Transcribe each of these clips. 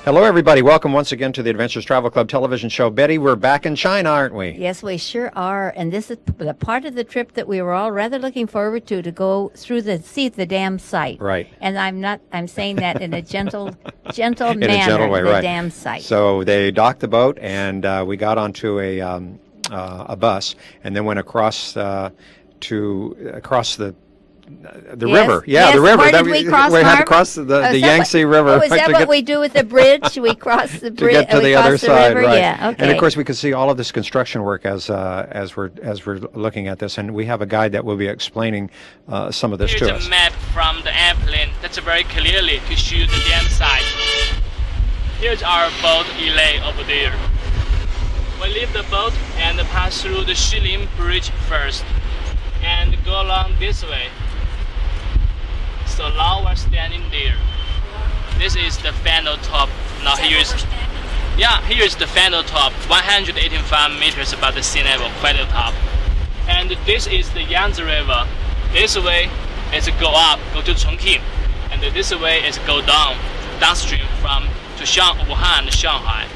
Hello, everybody. Welcome once again to the Adventures Travel Club television show. Betty, we're back in China, aren't we? Yes, we sure are. And this is the part of the trip that we were all rather looking forward to go through see the dam site. Right. And I'm saying that in a gentle In manner. a gentle way, the right. Dam site. So they docked the boat, and we got onto a bus, and then went across the river. Yeah, yes. the river. Where did we cross, we had to Mark? cross the Yangtze River. Oh, is that what we do with the bridge? We cross the bridge to get to the other side, river? right? Yeah, okay. And of course, we could see all of this construction work as we're looking at this, and we have a guide that will be explaining some of this to us. Here's a map from the airplane that's very clearly to show the dam site. Here's our boat delay over there. We leave the boat and pass through the Shilin Bridge first, and go along this way. So now we're standing there. This is the funnel top. Now here's the funnel top, 185 meters above the sea level, funnel top. And this is the Yangtze River. This way is go up, go to Chongqing, and this way is go downstream to Wuhan and Shanghai.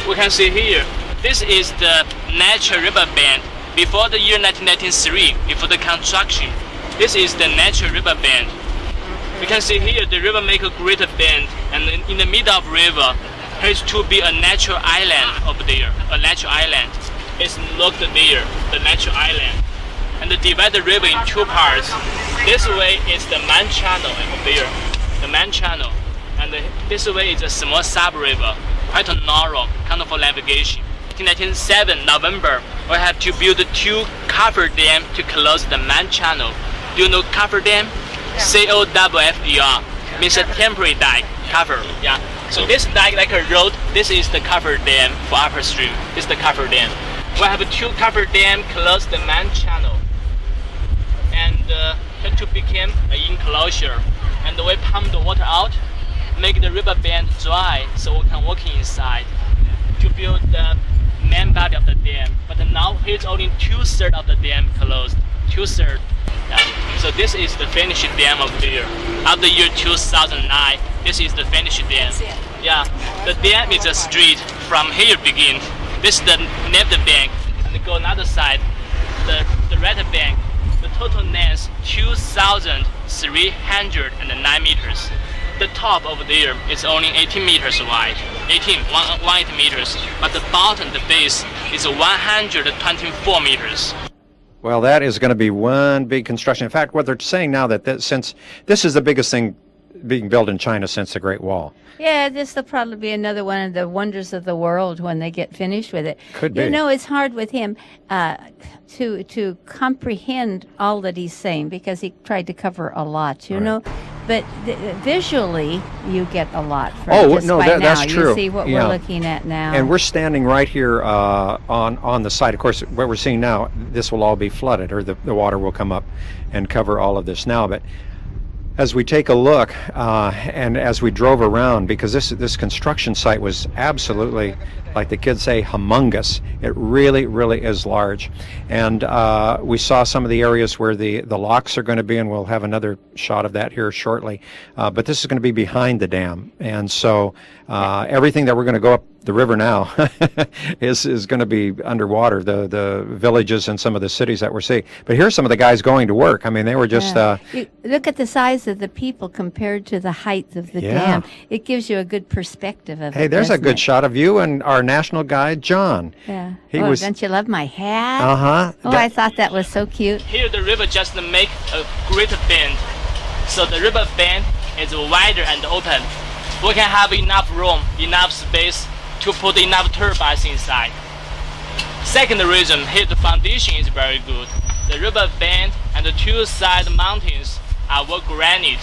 We can see here, this is the natural river bed before the year 1993, before the construction. This is the natural river bed. You can see here the river make a greater bend, and in the middle of river, has to be a natural island over there. A natural island. It's looked there, the natural island. And they divide the river in two parts. This way is the Man Channel over there, the Man Channel. And this way is a small sub-river, quite narrow, kind of for navigation. In 1907 November, we have to build two cover dam to close the Man Channel. Do you know cover dam? COFFER means a temporary dike, cover. Yeah. So this dike like a road. This is the cover dam for upper stream. This is the cover dam. We have two cover dam close the Man Channel, and to become an enclosure. And we pump the water out, make the river bed dry, so we can walk inside to build the main body of the dam. But now here's only 2/3 of the dam closed. 2/3. So this is the finished dam over there. After year 2009, this is the finished dam. Yeah, the dam is a street from here begin. This is the left bank, and go another side, the right bank. The total length 2,309 meters. The top over there is only 18 meters wide, 18 meters, but the bottom, the base, is 124 meters. Well, that is going to be one big construction. In fact, what they're saying now that since this is the biggest thing being built in China since the Great Wall. Yeah, this will probably be another one of the wonders of the world when they get finished with it. Could be. You know, it's hard with him to comprehend all that he's saying because he tried to cover a lot, you know. But visually, you get a lot from just by now. That's true. You see what we're looking at now. And we're standing right here on the site. Of course, what we're seeing now, this will all be flooded, or the water will come up and cover all of this now. But as we take a look, and as we drove around, because this construction site was absolutely, like the kids say, humongous. It really, really is large. And we saw some of the areas where the locks are going to be, and we'll have another shot of that here shortly. But this is going to be behind the dam. And so everything that we're going to go up the river now is going to be underwater, the villages and some of the cities that we're seeing. But here's some of the guys going to work. I mean, they were just... You look at the size of the people compared to the height of the dam. It gives you a good perspective of it. Hey, there's a good shot of you and our national guide, John. Yeah. Was, don't you love my hat? Uh-huh. Oh, I thought that was so cute. Here the river just make a greater bend. So the river bend is wider and open. We can have enough room, enough space to put enough turbines inside. Second reason, here the foundation is very good. The river bend and the two side mountains are all granite.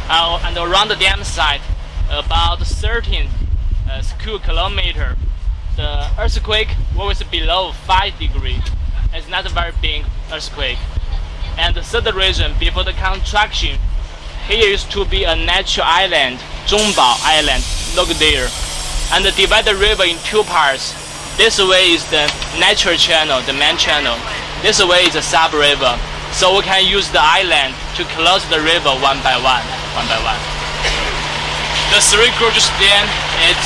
And around the dam site, about 13 square kilometer, the earthquake was below 5 degrees. It's not a very big earthquake. And the third reason, before the construction, here used to be a natural island, Zhongbao Island, look there. And divide the river in two parts. This way is the natural channel, the main channel. This way is a sub-river. So we can use the island to close the river one by one. The The Three Gorges Dam is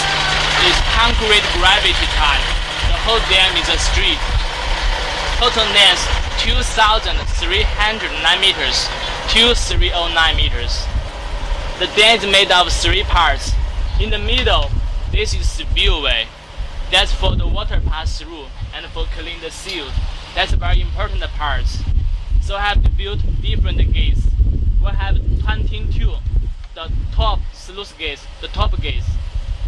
concrete gravity type. The whole dam is a street. Total length 2,309 meters, 2,309 meters. The dam is made of 3 parts. In the middle, this is spillway. That's for the water pass through and for clean the silt. That's very important parts. So I have to build different gates. We have 22, the top sluice gates, the top gates,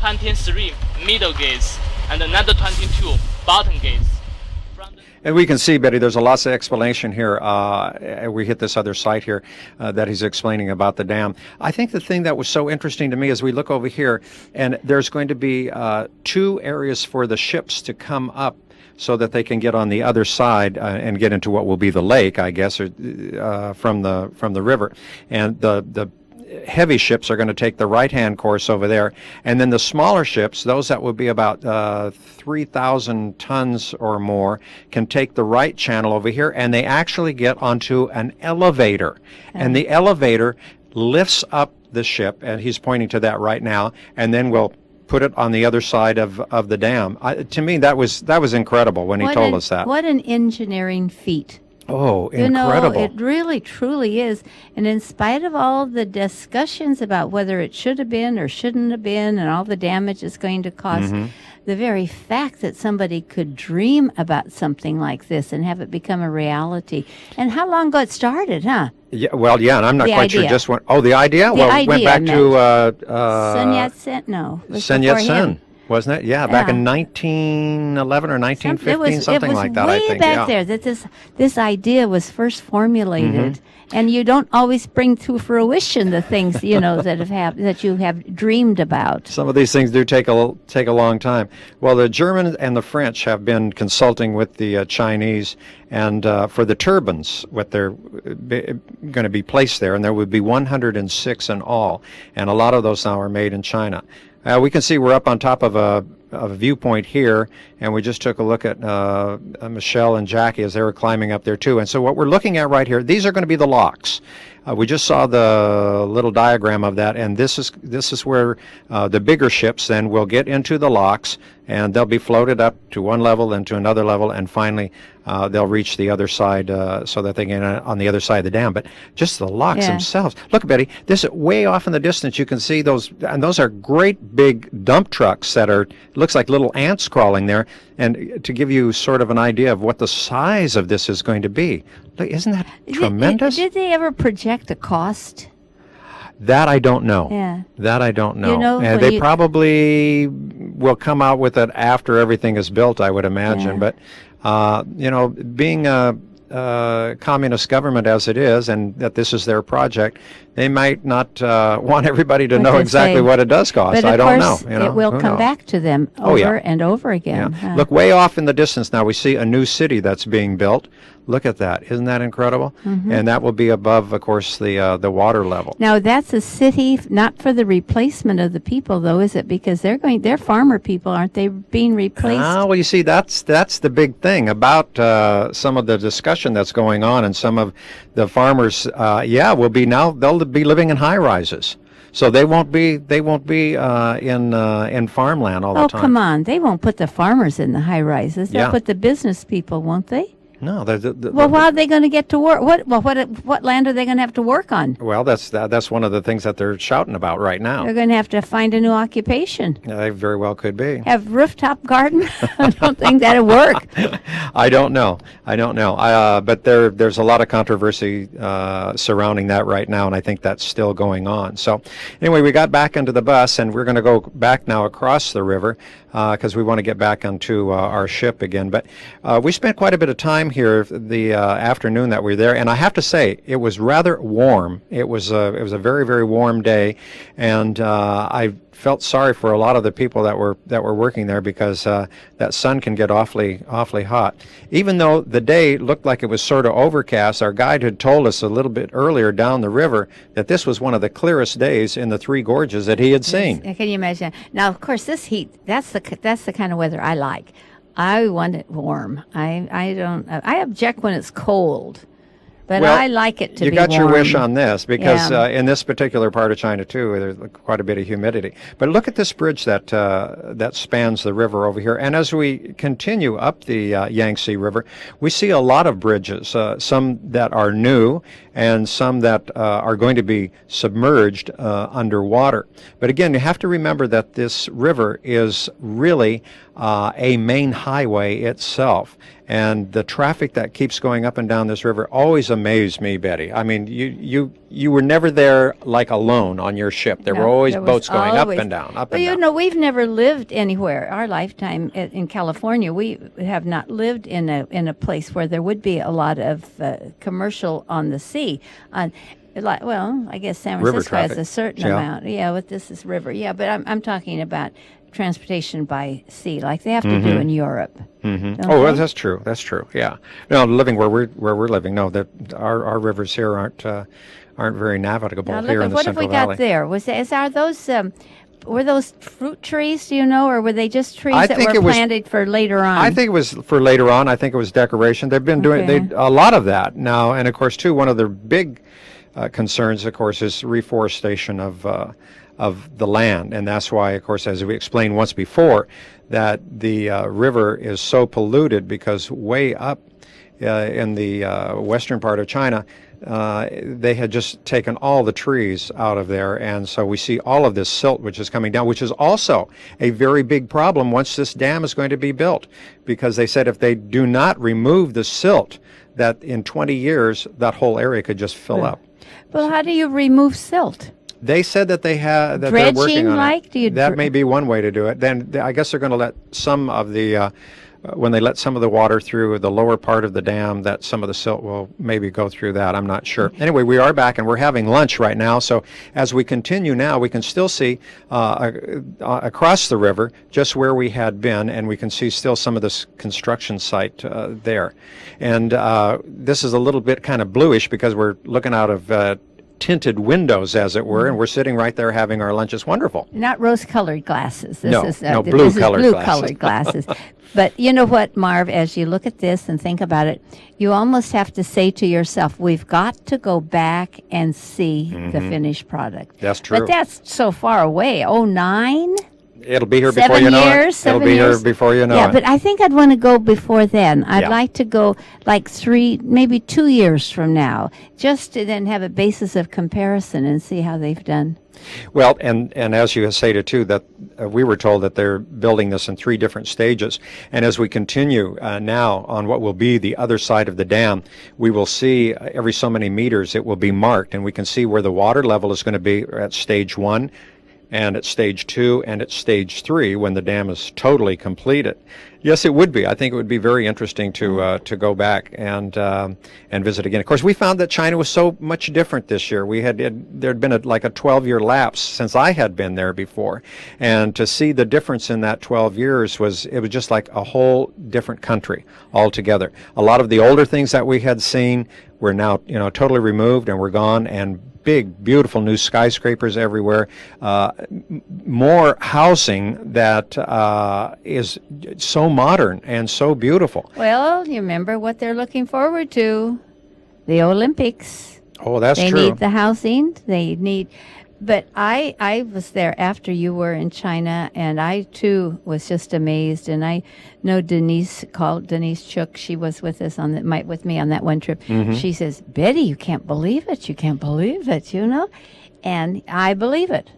23 middle gates, and another 22 bottom gates. And we can see, Betty, there's a lots of explanation here. We hit this other site here that he's explaining about the dam. I think the thing that was so interesting to me is we look over here, and there's going to be 2 areas for the ships to come up so that they can get on the other side and get into what will be the lake, I guess, or, from the river. And the heavy ships are going to take the right-hand course over there, and then the smaller ships, those that would be about 3,000 tons or more, can take the right channel over here, and they actually get onto an elevator. And the elevator lifts up the ship, and he's pointing to that right now, and then we'll put it on the other side of the dam. To me, that was incredible when he told us that. What an engineering feat. Oh, incredible. It really, truly is. And in spite of all the discussions about whether it should have been or shouldn't have been and all the damage it's going to cause, the very fact that somebody could dream about something like this and have it become a reality. And how long ago it started, huh? Yeah, well, yeah, and I'm not quite sure just when. Oh, the idea? The well, idea, went back to Sun Yat-sen? No. Sun Yat-sen, wasn't it? Yeah, back in 1911 or 1915, something like that, I think. It was way back there that this idea was first formulated. And you don't always bring to fruition the things, that you have dreamed about. Some of these things do take a long time. Well, the Germans and the French have been consulting with the Chinese, and for the turbines, what they're going to be placed there, and there would be 106 in all, and a lot of those now are made in China. We can see we're up on top of a viewpoint here, and we just took a look at Michelle and Jackie as they were climbing up there too. And so what we're looking at right here, these are going to be the locks. We just saw the little diagram of that, and this is where the bigger ships then will get into the locks, and they'll be floated up to one level and to another level, and finally they'll reach the other side so that they can get on the other side of the dam. But just the locks themselves. Look, Betty, this way off in the distance, you can see those, and those are great big dump trucks that are, looks like little ants crawling there. And to give you sort of an idea of what the size of this is going to be, look, isn't that tremendous? Did they ever project a cost? That I don't know. Yeah. That I don't know. And they probably will come out with it after everything is built, I would imagine. Yeah. But, being a communist government as it is, and that this is their project, they might not want everybody to know exactly what it does cost. But I don't know. It will come back to them over and over again. Yeah. Look way off in the distance now. We see a new city that's being built. Look at that. Isn't that incredible? And that will be above, of course, the water level. Now, that's a city not for the replacement of the people, though, is it? Because they're farmer people, aren't they, being replaced? Well, you see, that's the big thing about some of the discussion that's going on, and some of the farmers, will be now, they'll be living in high rises. So they won't be in farmland all the time. Oh, come on. They won't put the farmers in the high rises. They'll put the business people, won't they? No. Well, how are they going to get to work? What land are they going to have to work on? Well, that's one of the things that they're shouting about right now. They're going to have to find a new occupation. They very well could be. Have rooftop garden? I don't think that'll work. I don't know. But there's a lot of controversy surrounding that right now, and I think that's still going on. So anyway, we got back into the bus, and we're going to go back now across the river because we want to get back onto our ship again. But we spent quite a bit of time here the afternoon that we were there, and I have to say it was rather warm. It was a very, very warm day, and I felt sorry for a lot of the people that were working there because that sun can get awfully hot. Even though the day looked like it was sort of overcast, our guide had told us a little bit earlier down the river that this was one of the clearest days in the Three Gorges that he had seen. Can you imagine? Now, of course, this heat, that's the kind of weather I like. I want it warm. I object when it's cold. But Well, I like it to you be got your wish warm. on this because Yeah. in this particular part of China too, there's quite a bit of humidity. But look at this bridge that that spans the river over here. And as we continue up the Yangtze River, we see a lot of bridges, some that are new and some that are going to be submerged underwater. But again, you have to remember that this river is really a main highway itself. And the traffic that keeps going up and down this river always amazed me, Betty. I mean, you were never there like alone on your ship. There were No, always there was boats going always- up and down, up Well, and you down. know, we've never lived anywhere. Our lifetime in California, we have not lived in a place where there would be a lot of commercial on the sea. Well, I guess San River Francisco has traffic. a certain Yeah. amount. Yeah, but this is river. Yeah, but I'm talking about transportation by sea, like they have to do in Europe. Mm-hmm. Don't Oh, well, they? that's true. That's true. Yeah. No, living where we're living. No, that our rivers here aren't very navigable Now, here look, in the what have Central we Valley. got there? Are those were those fruit trees? Do you know, or were they just trees I that think were it was- planted for later on? I think it was for later on. I think it was decoration. They've been doing Okay. a lot of that now, and of course, too, one of their big concerns, of course, is reforestation of the land, and that's why, of course, as we explained once before, that the river is so polluted because way up in the western part of China, they had just taken all the trees out of there, and so we see all of this silt which is coming down, which is also a very big problem once this dam is going to be built, because they said if they do not remove the silt, that in 20 years that whole area could just fill up. Well, how do you remove silt? They said that they have that Dredging, they're working on like? it. Do you That may be one way to do it. Then I guess they're going to let some of the when they let some of the water through the lower part of the dam, that some of the silt will maybe go through that. I'm not sure. Anyway, we are back and we're having lunch right now. So as we continue now, we can still see across the river just where we had been, and we can see still some of this construction site there. And this is a little bit kind of bluish because we're looking out of tinted windows, as it were, and we're sitting right there having our lunch. It's wonderful. Not rose-colored glasses. This No, is, no, this blue-colored is blue-colored glasses. But you know what, Marv, as you look at this and think about it, you almost have to say to yourself, we've got to go back and see the finished product. That's true. But that's so far away. 09? It'll be here 7 before you know years, it. It'll 7 be years. here before you know Yeah, it. but I think I'd want to go before then. I'd Yeah. like to go like 3, maybe 2 years from now, just to then have a basis of comparison and see how they've done. Well, and as you stated too, that we were told that they're building this in 3 different stages. And as we continue now on what will be the other side of the dam, we will see every so many meters it will be marked, and we can see where the water level is going to be at stage 1, and at stage 2, and at stage 3 when the dam is totally completed. Yes, it would be. I think it would be very interesting to go back and visit again. Of course, we found that China was so much different this year. There'd been like a 12-year lapse since I had been there before, and to see the difference in that 12 years was just like a whole different country altogether. A lot of the older things that we had seen were now totally removed and were gone, and big, beautiful new skyscrapers everywhere, more housing that is so modern and so beautiful. Well, you remember what they're looking forward to, the Olympics. Oh, that's They true. need the housing. They need, but I was there after you were in China, and I too was just amazed. And I know Denise Chook. She was with us with me on that one trip. Mm-hmm. She says, "Betty, you can't believe it. You can't believe it. You know," and I believe it.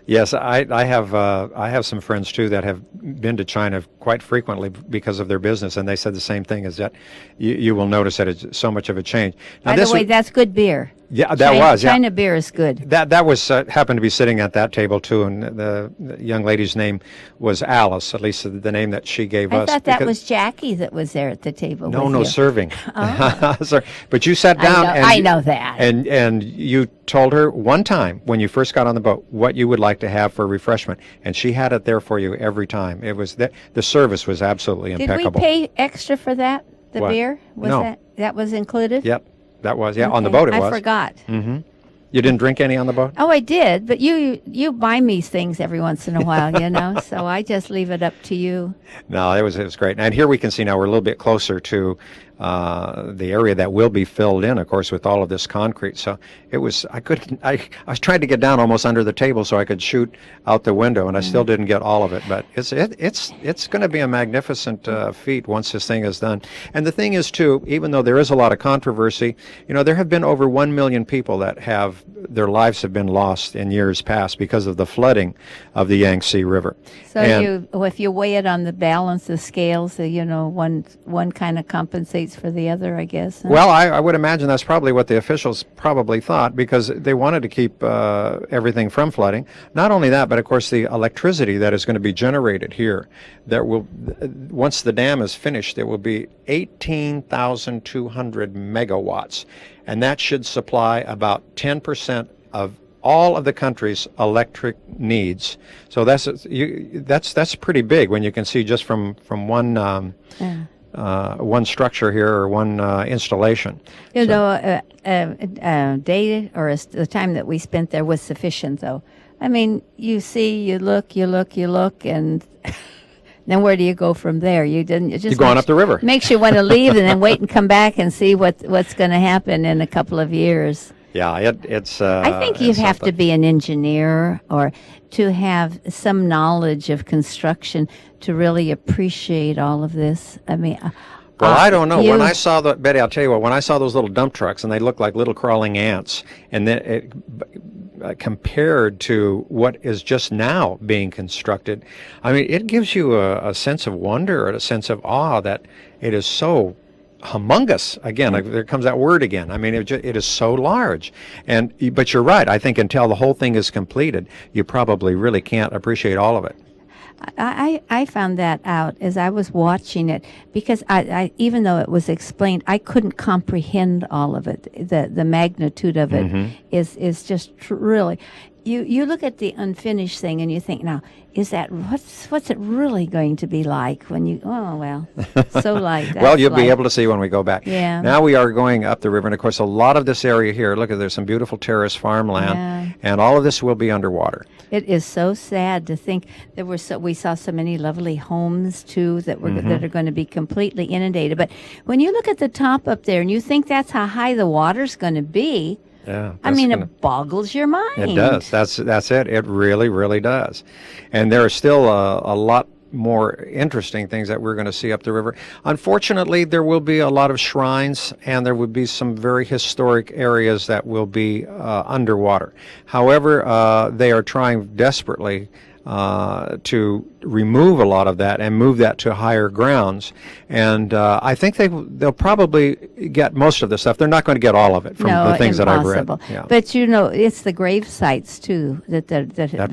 Yes, I have some friends too that have been to China quite frequently because of their business, and they said the same thing, is that you will notice that it's so much of a change. Now, By the way, that's good beer. Yeah, that was. Yeah. China beer is good. That was happened to be sitting at that table too, and the young lady's name was Alice, at least the name that she gave I us. thought that because- was Jackie that was there at the table. No, with no you. serving. Sorry. But you sat down. I know that. And you told her one time when you first got on the boat what you would like to have for refreshment, and she had it there for you every time. It was the service was absolutely Did impeccable. we pay extra for that? The What? beer? Was No. that was included? Yep, that was on the Okay. boat. It I was. forgot. Mm-hmm. You didn't drink any on the boat? Oh, I did, but you buy me things every once in a while, so I just leave it up to you. No, it was great. And here we can see now we're a little bit closer to the area that will be filled in, of course, with all of this concrete. So it was, I was trying to get down almost under the table so I could shoot out the window, and I still didn't get all of it. But it's going to be a magnificent feat once this thing is done. And the thing is, too, even though there is a lot of controversy, there have been over 1 million people that have their lives have been lost in years past because of the flooding of the Yangtze River. So if you weigh it on the balance of scales, one kind of compensates for the other, I guess. Huh? Well, I would imagine that's probably what the officials probably thought, because they wanted to keep everything from flooding. Not only that, but of course the electricity that is going to be generated here, once the dam is finished, there will be 18,200 megawatts, and that should supply about 10% of all of the country's electric needs. So that's pretty big when you can see just from one one structure here, or one installation. Day or the time that we spent there was sufficient, though. I mean, you see, you look, and then where do you go from there? You just you're going up the river. Makes you want to leave and then wait and come back and see what's going to happen in a couple of years. Yeah, it's. I think you have to be an engineer or to have some knowledge of construction to really appreciate all of this. I mean, well, I don't know. When I saw Betty, I'll tell you what. When I saw those little dump trucks, and they looked like little crawling ants, and then compared to what is just now being constructed, I mean, it gives you a sense of wonder, or a sense of awe that it is so humongous. Again, there comes that word again. I mean, it is so large. But you're right. I think until the whole thing is completed, you probably really can't appreciate all of it. I found that out as I was watching it, because I even though it was explained, I couldn't comprehend all of it. The magnitude of it is just really. You look at the unfinished thing and you think, now, is that what's it really going to be like when you? Oh well, so like. Well, you'll be able to see when we go back. Yeah. Now we are going up the river, and of course, a lot of this area here. Look, there's some beautiful terrace farmland, and all of this will be underwater. It is so sad to think that we saw so many lovely homes too that that are going to be completely inundated. But when you look at the top up there and you think that's how high the water's going to be. Yeah, I mean, it boggles your mind. It does. That's it. It really, really does. And there are still a lot more interesting things that we're going to see up the river. Unfortunately, there will be a lot of shrines, and there will be some very historic areas that will be underwater. However, they are trying desperately to remove a lot of that and move that to higher grounds. And I think they'll probably get most of the stuff. They're not going to get all of it from the things that I've read. Yeah. But it's the grave sites too that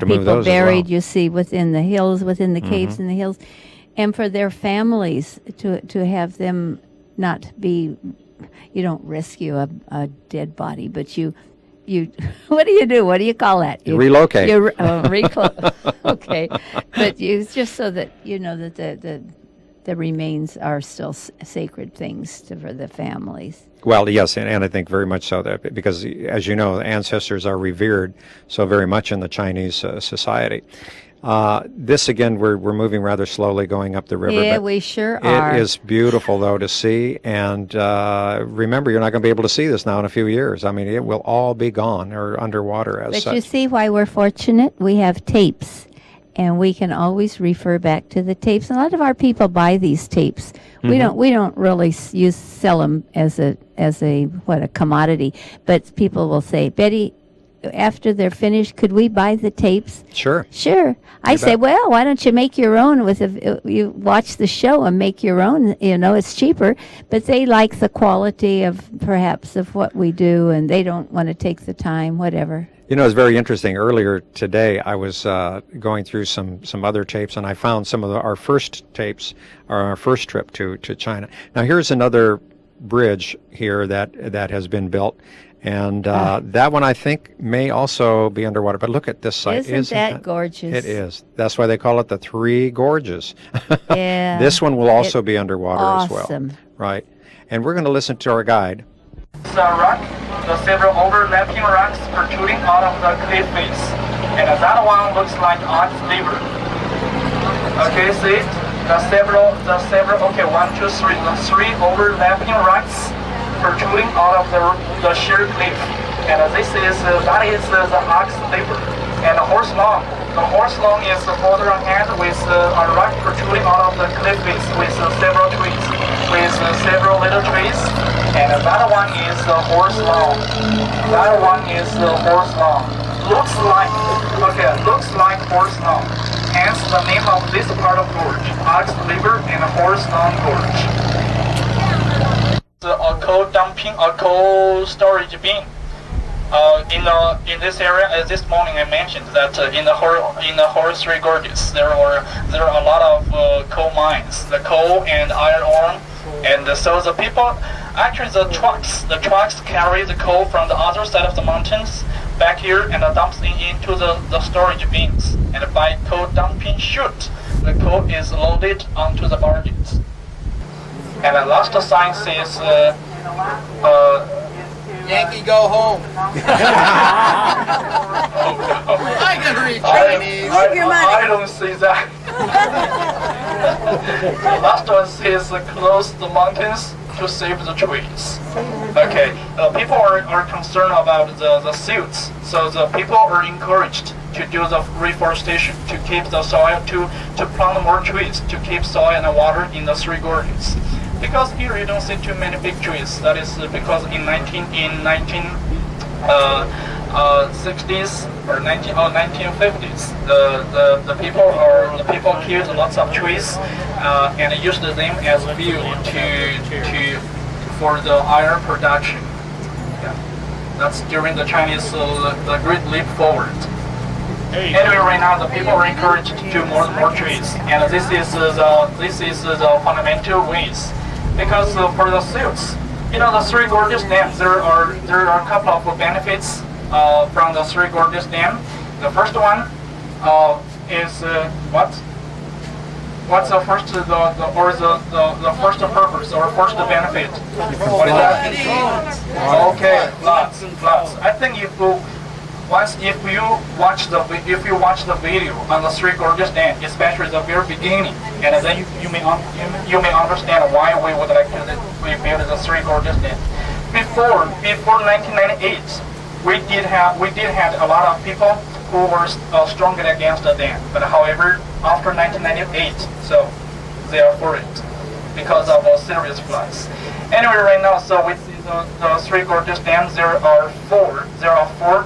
people buried. You see within the hills, within the caves in the hills, and for their families to have them not be. You don't rescue a dead body, but you what do you do? What do you call that? You relocate. Okay, but it's just so that that the remains are still sacred things for the families. Well, yes, and I think very much so, that because, as you know, ancestors are revered so very much in the Chinese society. This again, we're moving rather slowly going up the river. Yeah, we sure are. It is beautiful though to see, and remember, you're not going to be able to see this now in a few years. I mean, it will all be gone or underwater as such. But you see why we're fortunate? We have tapes, and we can always refer back to the tapes. And a lot of our people buy these tapes. We don't really sell them as a commodity, but people will say, Betty, after they're finished, could we buy the tapes? Sure. I say, well, why don't you make your own you watch the show and make your own, it's cheaper, but they like the quality of what we do, and they don't want to take the time, whatever. It's very interesting. Earlier today, I was going through some other tapes, and I found some of our first tapes, or our first trip to China. Now, here's another bridge here that has been built. And that one, I think, may also be underwater. But look at this site. Isn't that gorgeous? It is. That's why they call it the Three Gorges. Yeah. This one will also be underwater as well. Awesome. Right. And we're going to listen to our guide. It's a rock, the several overlapping rocks protruding out of the cliff face. And that one looks like Art's liver. Okay, see it? okay, one, two, three, the three overlapping rocks protruding out of the sheer cliff. And that is the ox liver. And the horse lung. The horse lung is further ahead with a rock protruding out of the cliff face with several trees, with several little trees. And that one is the horse lung. That one is the horse lung. Looks like horse lung. Hence the name of this part of gorge, ox liver and horse lung gorge. A coal dumping, a coal storage bin. In this area, this morning I mentioned that in the whole three gorges there are a lot of coal mines, the coal and iron ore, and so the people, actually the trucks carry the coal from the other side of the mountains back here and dumps it into the storage bins, and by coal dumping chute, the coal is loaded onto the barges. And the last sign says Yankee, go home. I can read Chinese. I don't see that. The last one says close the mountains to save the trees. Okay, people are concerned about the silts, so the people are encouraged to do the reforestation, to keep the soil, to plant more trees, to keep soil and water in the three gorges. Because here you don't see too many big trees. That is because in 1960s or 1950s, the people killed lots of trees and used them as fuel for the iron production. Yeah, that's during the Chinese the Great Leap Forward. Anyway, right now the people are encouraged to do more trees, and this is the fundamental ways. Because for the silts, the Three Gorges Dam, there are a couple of benefits from the Three Gorges Dam. The first one is what's the first the first purpose or first benefit? What is that? Okay, floods. I think if you watch the video on the Three Gorges Dam, especially the very beginning, and then you may understand why we would like to rebuild the Three Gorges Dam. Before 1998, we did have a lot of people who were strong against the dam. But however, after 1998, so they are for it because of serious floods. Anyway, right now, so with the Three Gorges Dam, there are four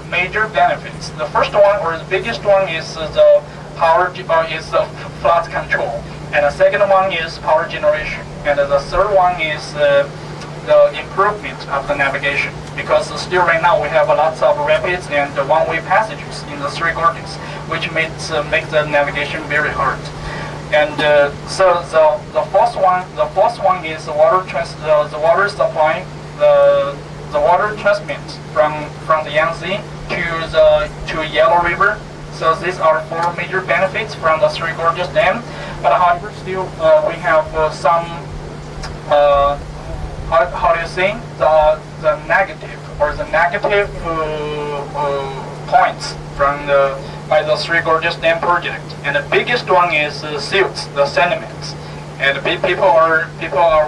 major benefits. The first one, or the biggest one, is the power is the flood control, and the second one is power generation, and the third one is the improvement of the navigation. Because still right now we have lots of rapids and one-way passages in the Three Gorges, which makes the navigation very hard. And so the fourth one is the water supply, the water transmit from the Yangtze to Yellow River. So these are four major benefits from the Three Gorges Dam. But however, still we have some how do you say the negative points from by the Three Gorges Dam project, and the biggest one is silts, the sediments. And people are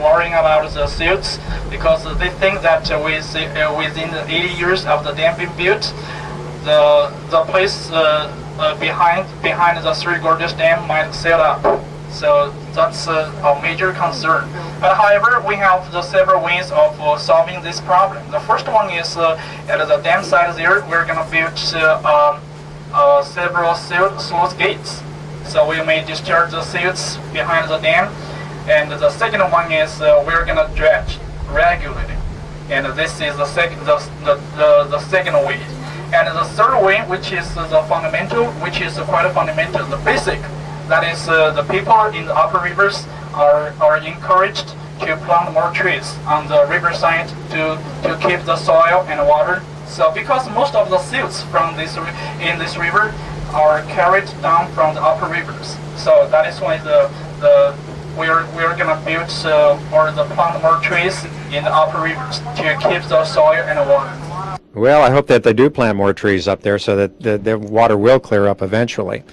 worrying about the silts because they think that within the 80 years of the dam being built, the place behind the Three Gorges Dam might seal up. So that's a major concern. But however, we have the several ways of solving this problem. The first one is at the dam side there, we're going to build several sluice gates. So we may discharge the silts behind the dam. And the second one is we're going to dredge regularly. And this is the second way. And the third way, which is the fundamental, which is quite fundamental, the basic. That is, the people in the upper rivers are encouraged to plant more trees on the riverside to keep the soil and water. So because most of the silts in this river are carried down from the upper rivers. So that is why we're gonna build or plant more trees in the upper rivers to keep the soil and water. Well, I hope that they do plant more trees up there so that the water will clear up eventually.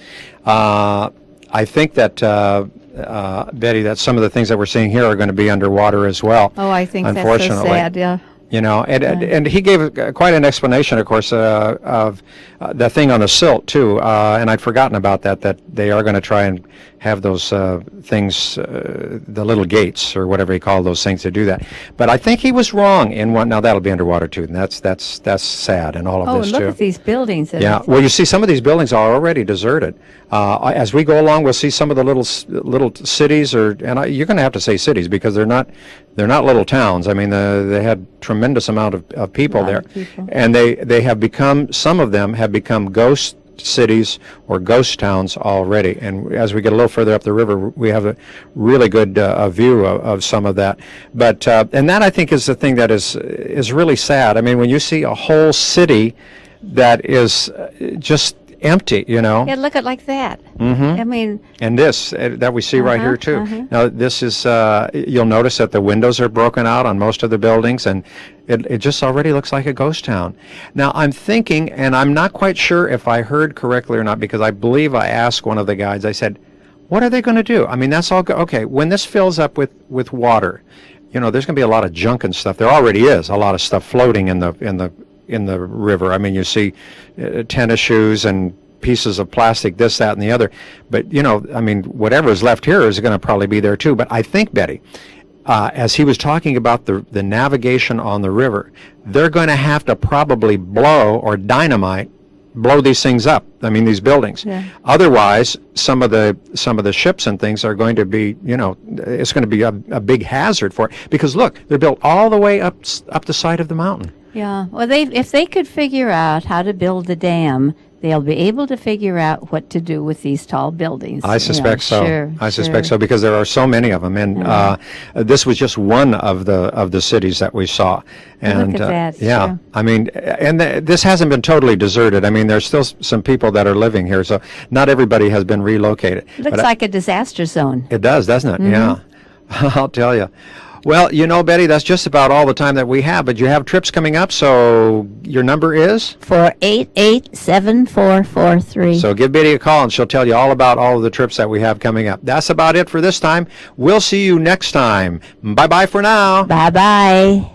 I think that Betty, that some of the things that we're seeing here are going to be underwater as well. Oh, I think that's so unfortunately. sad. Yeah. You know, and he gave quite an explanation, of course, of the thing on the silt too. And I'd forgotten about that they are going to try and have those things, the little gates or whatever he called those things to do that. But I think he was wrong in one. Now that'll be underwater too, and that's sad and all of Oh, this look too. at these buildings. Yeah, well, you see, some of these buildings are already deserted. As we go along, we'll see some of the little cities, you're going to have to say cities because they're not little towns. I mean, they had tremendous amount of people there, and they have become, some of them have become ghost cities or ghost towns already. And as we get a little further up the river, we have a really good view of some of that. But and that, I think, is the thing that is really sad. I mean, when you see a whole city that is just empty, you know. Yeah, look at like that. Mm-hmm. I mean. And this that we see right here too. Now this is you'll notice that the windows are broken out on most of the buildings, and it just already looks like a ghost town. Now I'm thinking, and I'm not quite sure if I heard correctly or not, because I believe I asked one of the guides. I said, "What are they going to do?" I mean, that's all okay. When this fills up with water, you know, there's going to be a lot of junk and stuff. There already is a lot of stuff floating in the river. I mean, you see tennis shoes and pieces of plastic, this, that, and the other. But, you know, I mean, whatever is left here is going to probably be there too. But I think, Betty, as he was talking about the navigation on the river, they're going to have to probably blow these things up. I mean, these buildings. Yeah. Otherwise, some of the ships and things are going to be, you know, it's going to be a big hazard for it. Because look, they're built all the way up the side of the mountain. Yeah. Well, if they could figure out how to build the dam, they'll be able to figure out what to do with these tall buildings. I suspect so. Sure, I suspect so, because there are so many of them, and this was just one of the cities that we saw. And look at that. yeah, sure. I mean, and this hasn't been totally deserted. I mean, there's still some people that are living here, so not everybody has been relocated. Looks like a disaster zone. It does, doesn't it? Mm-hmm. Yeah, I'll tell you. Well, you know, Betty, that's just about all the time that we have, but you have trips coming up, so your number is? 488-7443. So give Betty a call, and she'll tell you all about all of the trips that we have coming up. That's about it for this time. We'll see you next time. Bye-bye for now. Bye-bye.